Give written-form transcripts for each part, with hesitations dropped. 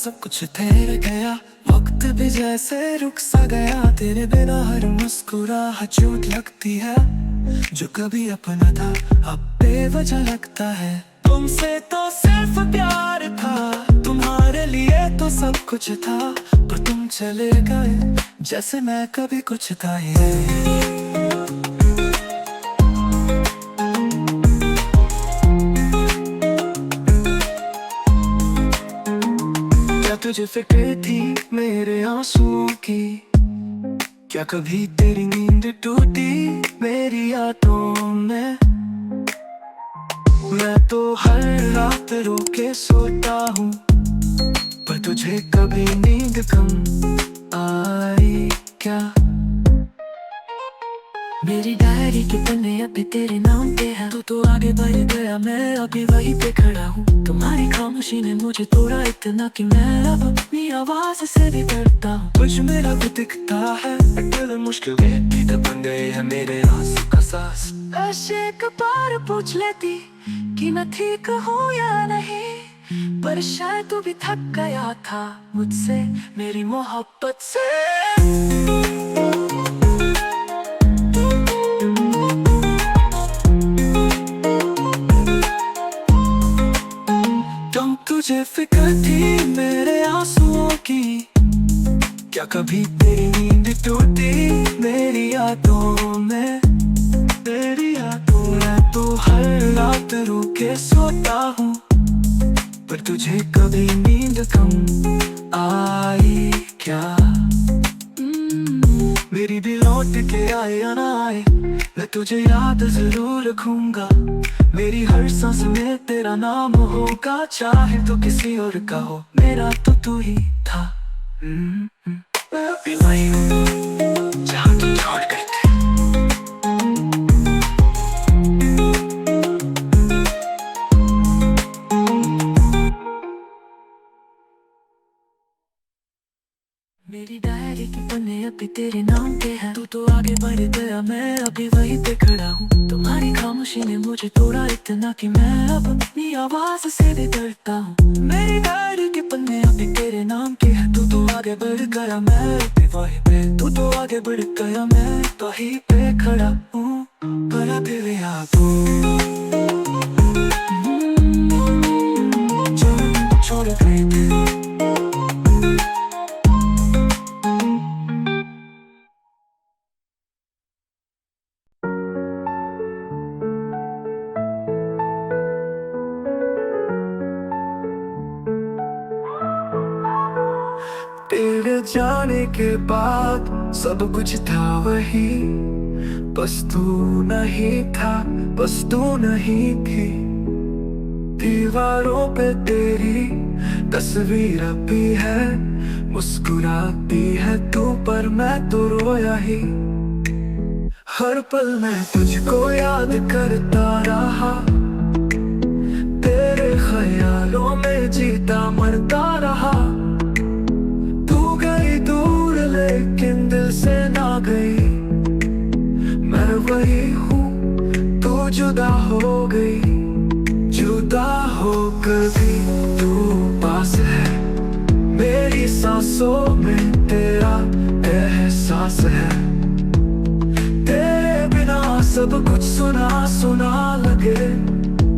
सब कुछ ठहर गया, वक्त भी जैसे रुक सा गया। तेरे बिना हर मुस्कुराहट चोट लगती है, जो कभी अपना था अब बेवजह लगता है। तुमसे तो सिर्फ प्यार था, तुम्हारे लिए तो सब कुछ था, पर तुम चले गए जैसे मैं कभी कुछ था ही नहीं। क्या तुझे फिक्र थी मेरे आंसुओं की? क्या कभी तेरी नींद टूटी मेरी यादों में? मैं तो हर रात रो के सोता हूँ, पर तुझे कभी नींद कम आई क्या? मेरी डायरी के पन्ने अभी तेरे नाम पे है। तू तो आगे बढ़ गया, मैं अभी वहीं पे खड़ा हूँ। तुम्हारी खामोशी ने मुझे तोड़ा इतना कि मैं अब अपनी आवाज से भी डरता हूँ। कुछ मेरा भी दिखता है, दिल मुश्किल भी तो बन गए हैं मेरे आंसू का सांस। ऐसे एक बार पूछ लेती कि मैं ठीक हूँ या नहीं, पर शायद तू भी थक गया था मुझसे, मेरी मोहब्बत से। तुझे फिक्र थी मेरे आंसुओं की? क्या कभी तेरी नींद टूटी मेरी यादों में? तेरी यादों में तो हर रात रो के सोता हूँ, पर तुझे कभी नींद कम आई क्या? मेरी भी लौट के आए या ना आए, मैं तुझे याद जरूर रखूंगा। मेरी हर सांस में तेरा नाम होगा, चाहे तो किसी और का हो, मेरा तो तू ही था। मैं अभी वही हूँ जहाँ तुम छोड़ गए थे। मेरी डायरी के पन्ने अभी तेरे नाम पे है। तू तो आगे बढ़ गया, मैं अभी वहीं पे खड़ा हूँ। तुम्हारी खामोशी ने मुझे तोड़ा इतना कि मैं अब अपनी आवाज से भी डरता हूँ। मेरी डायरी के पन्ने अभी तेरे नाम के है। तू तो आगे बढ़ गया, मैं अभी वहीं पे। तू तो आगे बढ़ गया, मैं वहीं पे खड़ा हूँ, पर अभी भी यादों जो छोड़ गए थे। तेरे जाने के बाद सब कुछ था वही, बस तू नहीं था, बस तू नहीं थी। दीवारों पे तेरी तस्वीर भी है, मुस्कुराती है तू, पर मैं तो रोया ही। हर पल मैं तुझको याद करता रहा, तेरे ख्यालों में जीता मरता रहा। लेकिन दिल से ना गई, मैं वही हूँ, तू जुदा हो गई। जुदा होकर भी तू पास है, मेरी सांसों में तेरा एहसास है। तेरे बिना सब कुछ सुना सुना लगे,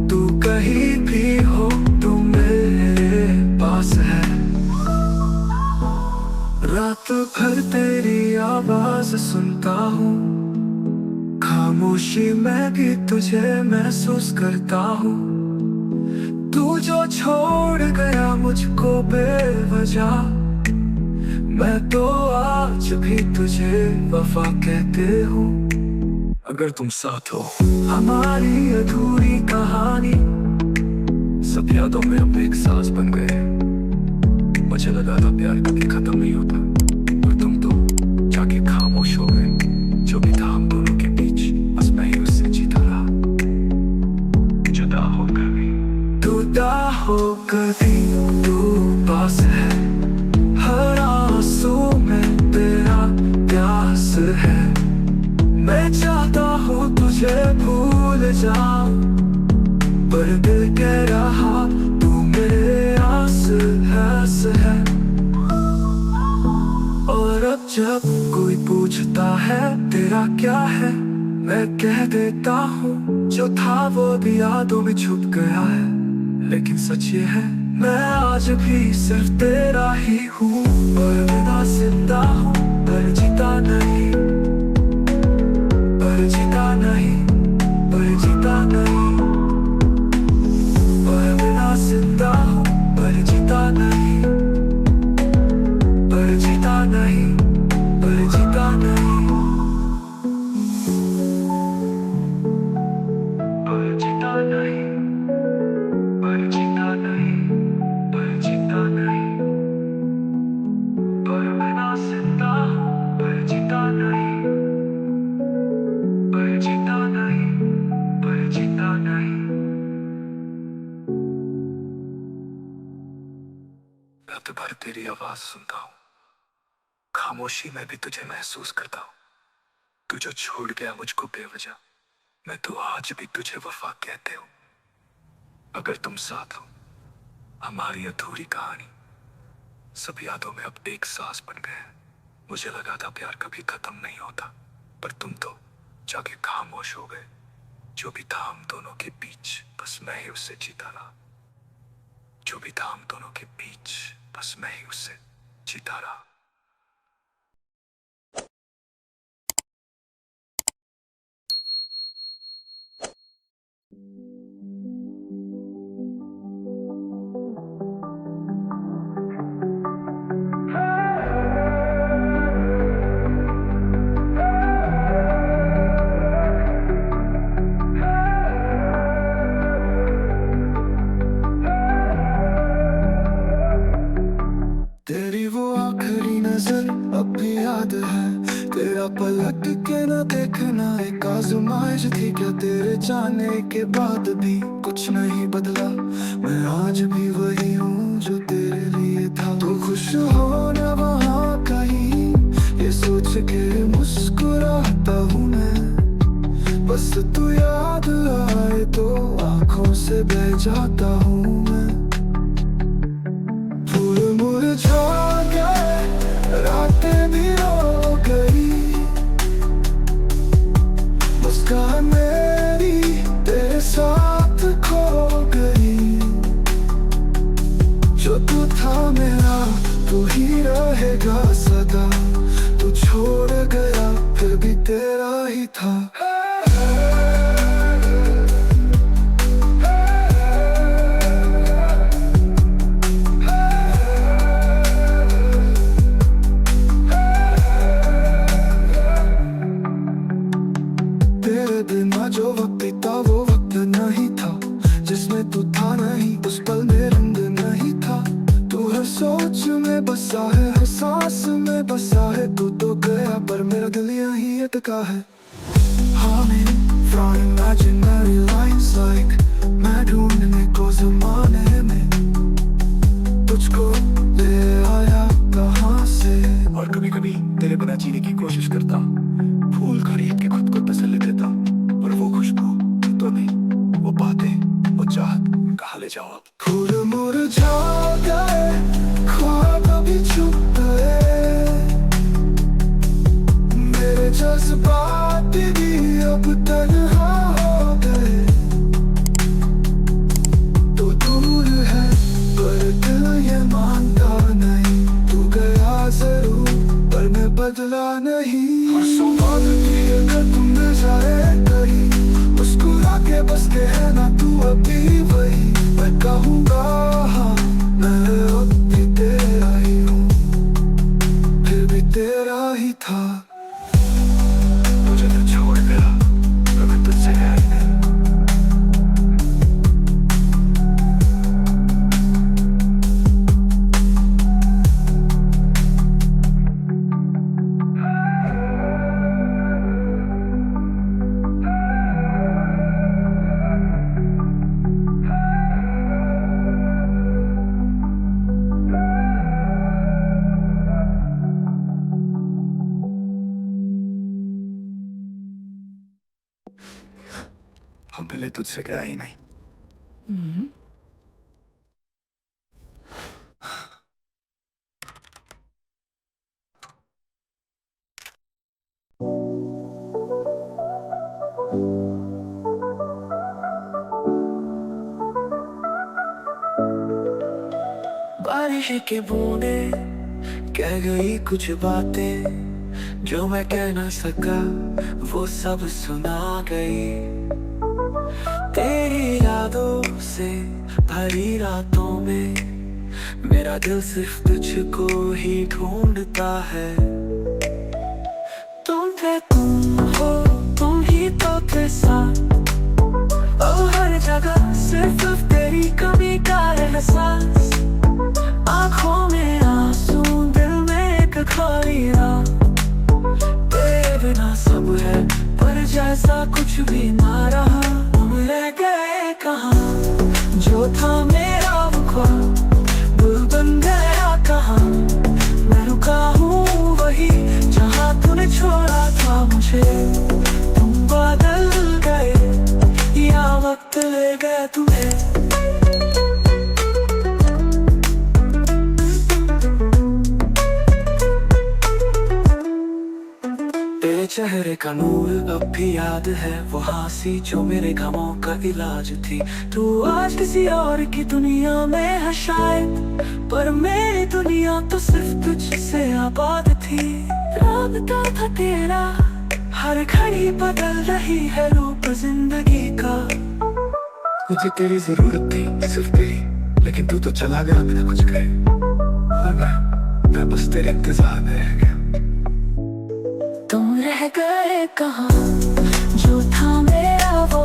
तू कहीं भी हो तू मेरे पास है। रात भर तेरी आवाज सुनता हूँ, खामोशी में भी तुझे महसूस करता हूँ। तू जो छोड़ गया मुझको बेवजह, मैं तो आज भी तुझे वफा कहते हूँ। अगर तुम साथ हो, हमारी अधूरी कहानी सब यादों में अब एक सांस बन गए। मुझे लगा था प्यार कभी खत्म नहीं होता, पर तुम तो जाके खामोश हो गए। जो भी था हम दोनों के बीच, बस मैं ही उससे जीता रहा। जुदा होकर भी तू पास है, हर आंसू में तेरा प्यास है। मैं चाहता हूँ तुझे भूल जाऊं, पर दिल कह रहा तू मेरे आस है। जब जब कोई पूछता है तेरा क्या है, मैं कह देता हूँ जो था वो भी यादों में छुप गया है। लेकिन सच ये है मैं आज भी सिर्फ तेरा ही हूँ, पर बिना जिंदा हूँ, पर जीता नहीं, पर जीता नहीं, पर जीता नहीं, पर बिना जिंदा हूँ, पर जीता नहीं, पर जीता नहीं, पर जीता नहीं, पर जीता नहीं, पर जीता नहीं, पर जीता नहीं, पर बिना जिंदा हूँ, पर जीता नहीं, पर जीता नहीं, पर जीता नहीं। रात भर तेरी आवाज सुनता हूँ, खामोशी में भी तुझे महसूस करता हूँ। तू जो छोड़ गया मुझको बेवजह, मैं तो आज भी तुझे वफा कहते हूँ। अगर तुम साथ हो, हमारी अधूरी कहानी सब यादों में अब एक सांस बन गए हैं। मुझे लगा था प्यार कभी खत्म नहीं होता, पर तुम तो जाके खामोश हो गए। जो भी था हम दोनों के बीच, बस मैं ही उससे जीता रहा। जो भी था हम दोनों के बीच, बस मैं ही उससे जीता रहा। तेरी वो आखिरी नजर अब भी याद है, तेरा पलट के न देखना एक आजमाइश थी क्या। तेरे जाने के बाद भी कुछ नहीं बदला, मैं आज भी वही हूँ जो तेरे लिए था। तू खुश हो न वहाँ कहीं, ये सोच के मुस्कुराता हूँ मैं। बस तू याद आए तो आंखों से बह जाता हूँ मैं। फूल मुरझा गए, रातें भी हो गई, मुस्कान मेरी तेरे साथ खो गई। जो तू था मेरा तू ही रहेगा सदा, तू छोड़ गया फिर भी तेरा ही था। तेरे बिना जो वक्त बीता वो वक्त नहीं था, जिसमें तू था नहीं उस पल में रंग नहीं था। तू हर सोच में बसा है, हर सांस में बसा है। तू तो गया पर मेरा दिल यहीं अटका है। Humming from imaginary lines like मैं ढूंढने को ज़माने में तुझको ले आया कहाँ से। और कभी कभी तेरे बिना जीने की कोशिश करता, फूल खरीद के खुद को तसल्ली देता, पर वो खुशबू तो नहीं, वो बातें वो चाहत कहाँ ले जाओ अब। फूल मुरझा गए, ख्वाब भी छुप गए, मेरे जज्बात भी अब तन्हा हो गए। तो दूर है पर दिल ये मानता नहीं, तू गया जरूर पर मैं बदला नहीं। बात थी अगर तुम न जाए कहीं, मुस्कुरा के बस कहना तू अभी वही। मैं कहूँगा हाँ मैं अब भी तेरा ही हूँ, फिर भी तेरा ही था। मुझे तो छोड़ गया पर मैं तुझसे है ही नहीं। हम पहले तुझसे गया ही नहीं। नशे के बूंदे कह गई कुछ बातें जो मैं कह ना सका, वो सब सुना गई। तेरी यादों से भरी रातों में मेरा दिल सिर्फ तुझको ही ढूंढता है। तुम हो, तुम ही तो थे साथ, और हर जगह सिर्फ तेरी कमी का एहसास। आँखों में आंसू, दिल में एक खाली रात। तेरे बिना सब है पर जैसा कुछ भी ना रहा। तुम रह गए कहाँ, जो था मेरा वो ख्वाब वो बन गया कहाँ। मैं रुका हूँ वही जहाँ तूने छोड़ा था मुझे। तुम बदल गए या वक्त ले गया तुम्हें। तेरे चेहरे का नूर अब भी याद है, वो हंसी जो मेरे गमों का इलाज थी। तू आज किसी और की दुनिया में है शायद, पर मेरी दुनिया तो सिर्फ तुझसे आबाद थी। राबता था तेरा, हर घड़ी बदल रही है रूप जिंदगी का। मुझे तेरी जरूरत थी, सिर्फ तेरी, लेकिन तू तो चला गया बिना कुछ कहे। और मैं बस तेरे इंतजार में रह गया। तुम रह गए कहाँ, जो था मेरा वो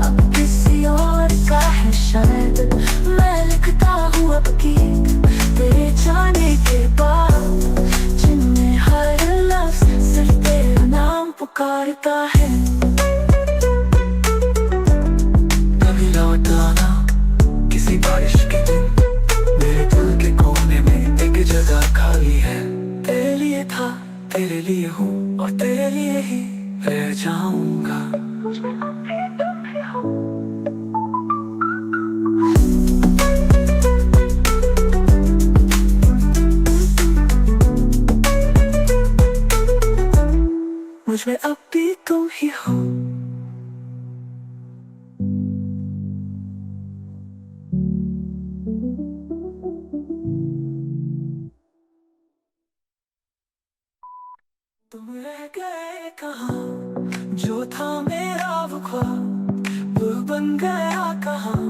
अब किसी और का है शायद। मैं लिखता हूँ अब गीत तेरे जाने के बाद, जिनमें हर लफ्ज़ सिर्फ तेरा नाम पुकारता है। कभी लौटाना किसी बारिश के दिन, मेरे दिल के कोने में एक जगह खाली है। तेरे लिए था, तेरे लिए हूँ और तेरे लिए ही रह जाऊंगा। मुझमें अब भी तुम ही हो। तुम रह गए कहाँ, जो था मेरा वो ख्वाब वो बन गया कहाँ।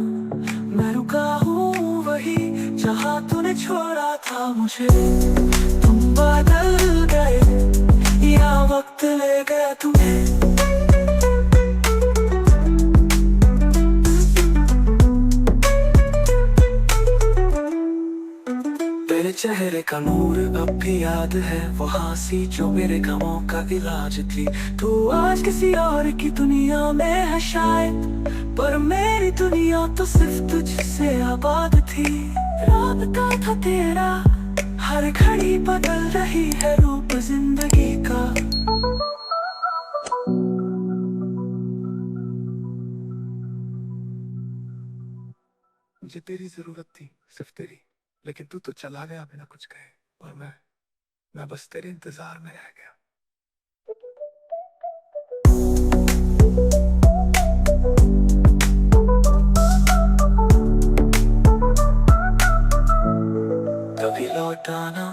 मैं रुका हूँ वही जहाँ तूने छोड़ा था मुझे। तुम बदल गए या वक्त ले गया तुम्हें। तेरे चेहरे का नूर अब भी याद है, वो हंसी जो मेरे गमों का इलाज थी। तू आज किसी और की दुनिया में है शायद, पर मेरी दुनिया तो सिर्फ तुझसे आबाद थी। राबता था तेरा, हर घड़ी बदल रही है रूप जिंदगी का। मुझे तेरी जरूरत थी, सिर्फ तेरी, लेकिन तू तो चला गया बिना कुछ कहे। और मैं बस तेरे इंतजार में रह गया। कभी लौटाना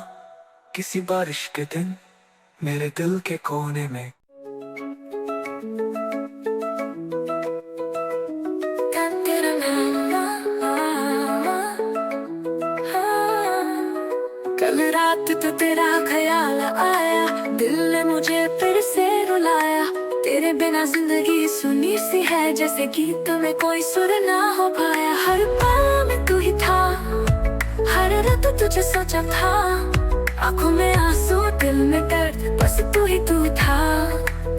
किसी बारिश के दिन, मेरे दिल के कोने में। कल रात तो तेरा ख्याल आया, दिल ने मुझे फिर से रुलाया। तेरे बिना जिंदगी सुनी सी है, जैसे गीत में कोई सुर ना हो पाया। हर पल में तू ही था, हर रात तुझे सोचा था। आंखों में आंसू, दिल में दर्द, बस तू ही तू था,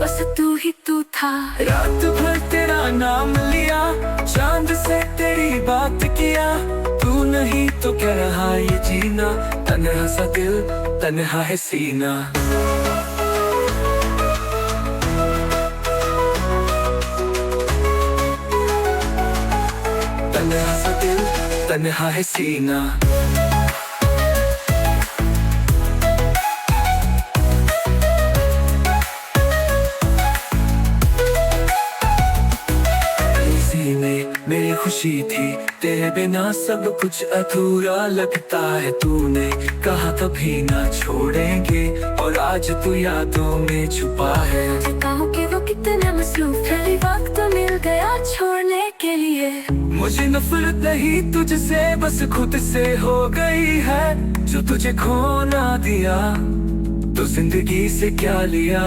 बस तू ही तू था। रात भर तेरा नाम लिया, चांद से तेरी बात किया। तू नहीं तो क्या रहा ये जीना, तन्हा सा दिल तन्हा है सीना। तन्हा सा दिल तन्हा है सीना। खुशी थी, तेरे बिना सब कुछ अधूरा लगता है। तूने कहा कभी ना छोड़ेंगे, और आज तू यादों में छुपा है। कहो कि वो कितना मसरूफ है, वक्त मिल गया छोड़ने के लिए। मुझे नफरत नहीं तुझसे, बस खुद से हो गई है। जो तुझे खो ना दिया, तो जिंदगी से क्या लिया।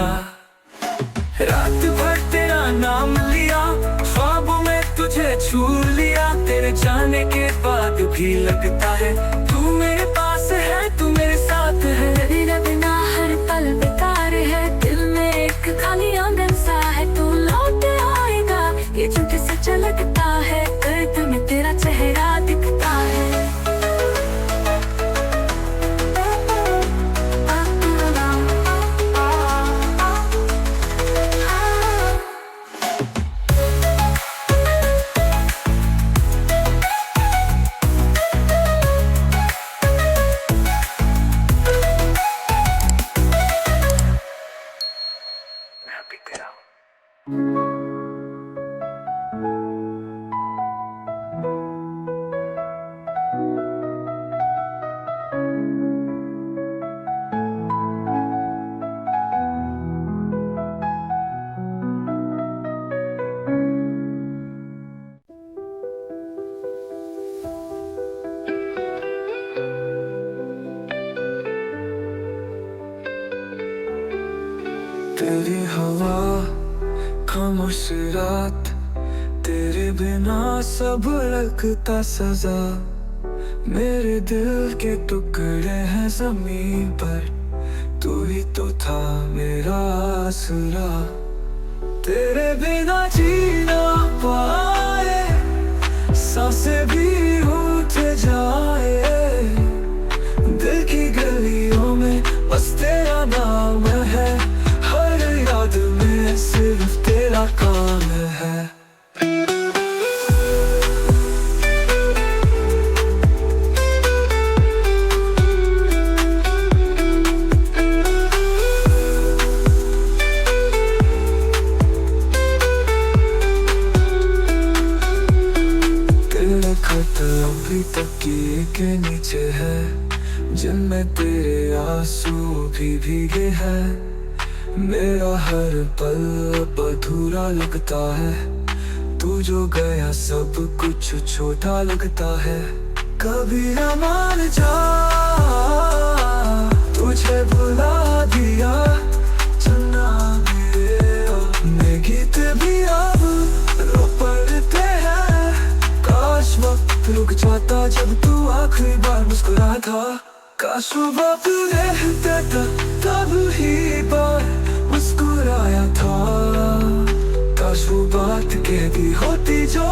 रात भर तेरा नाम लिया, ख्वाबों में तुझे छू लिया। तेरे जाने के बाद भी लगता है तू मेरे पास है, तू मेरे साथ है। तेरे बिना हर पल बेकार है, दिल में एक खाली आंगन सा है। तू लौट आएगा ये झूठ सच लगता है, दर्द में तेरा चेहरा दिखता है। तेरी हवा, खामोश रात, तेरे बिना सब लगता सजा। मेरे दिल के टुकड़े हैं जमीन पर, तू ही तो था मेरा आसरा। तेरे बिना जीना पाए, सांसें भी उठ जाए। दिल की गलियों में बस तेरा नाम है, हर याद में सिर्फ तेरा काम है। तेरे खत अभी तकिए के नीचे है, जिनमें तेरे आंसू भी भीगे हैं। मेरा हर पल अब अधूरा लगता है, तू जो गया सब कुछ छोटा लगता है। कभी ना मान जा, तुझे भुला दिया। चन्ना मेरे गीत भी अब रो पड़ते हैं। काश वक्त रुक जाता जब तू आखिरी बार मुस्कुरा था। काश वो वक्त रहता था तब ही बार मुस्कुराया था। काश वो बात कह दी होती जो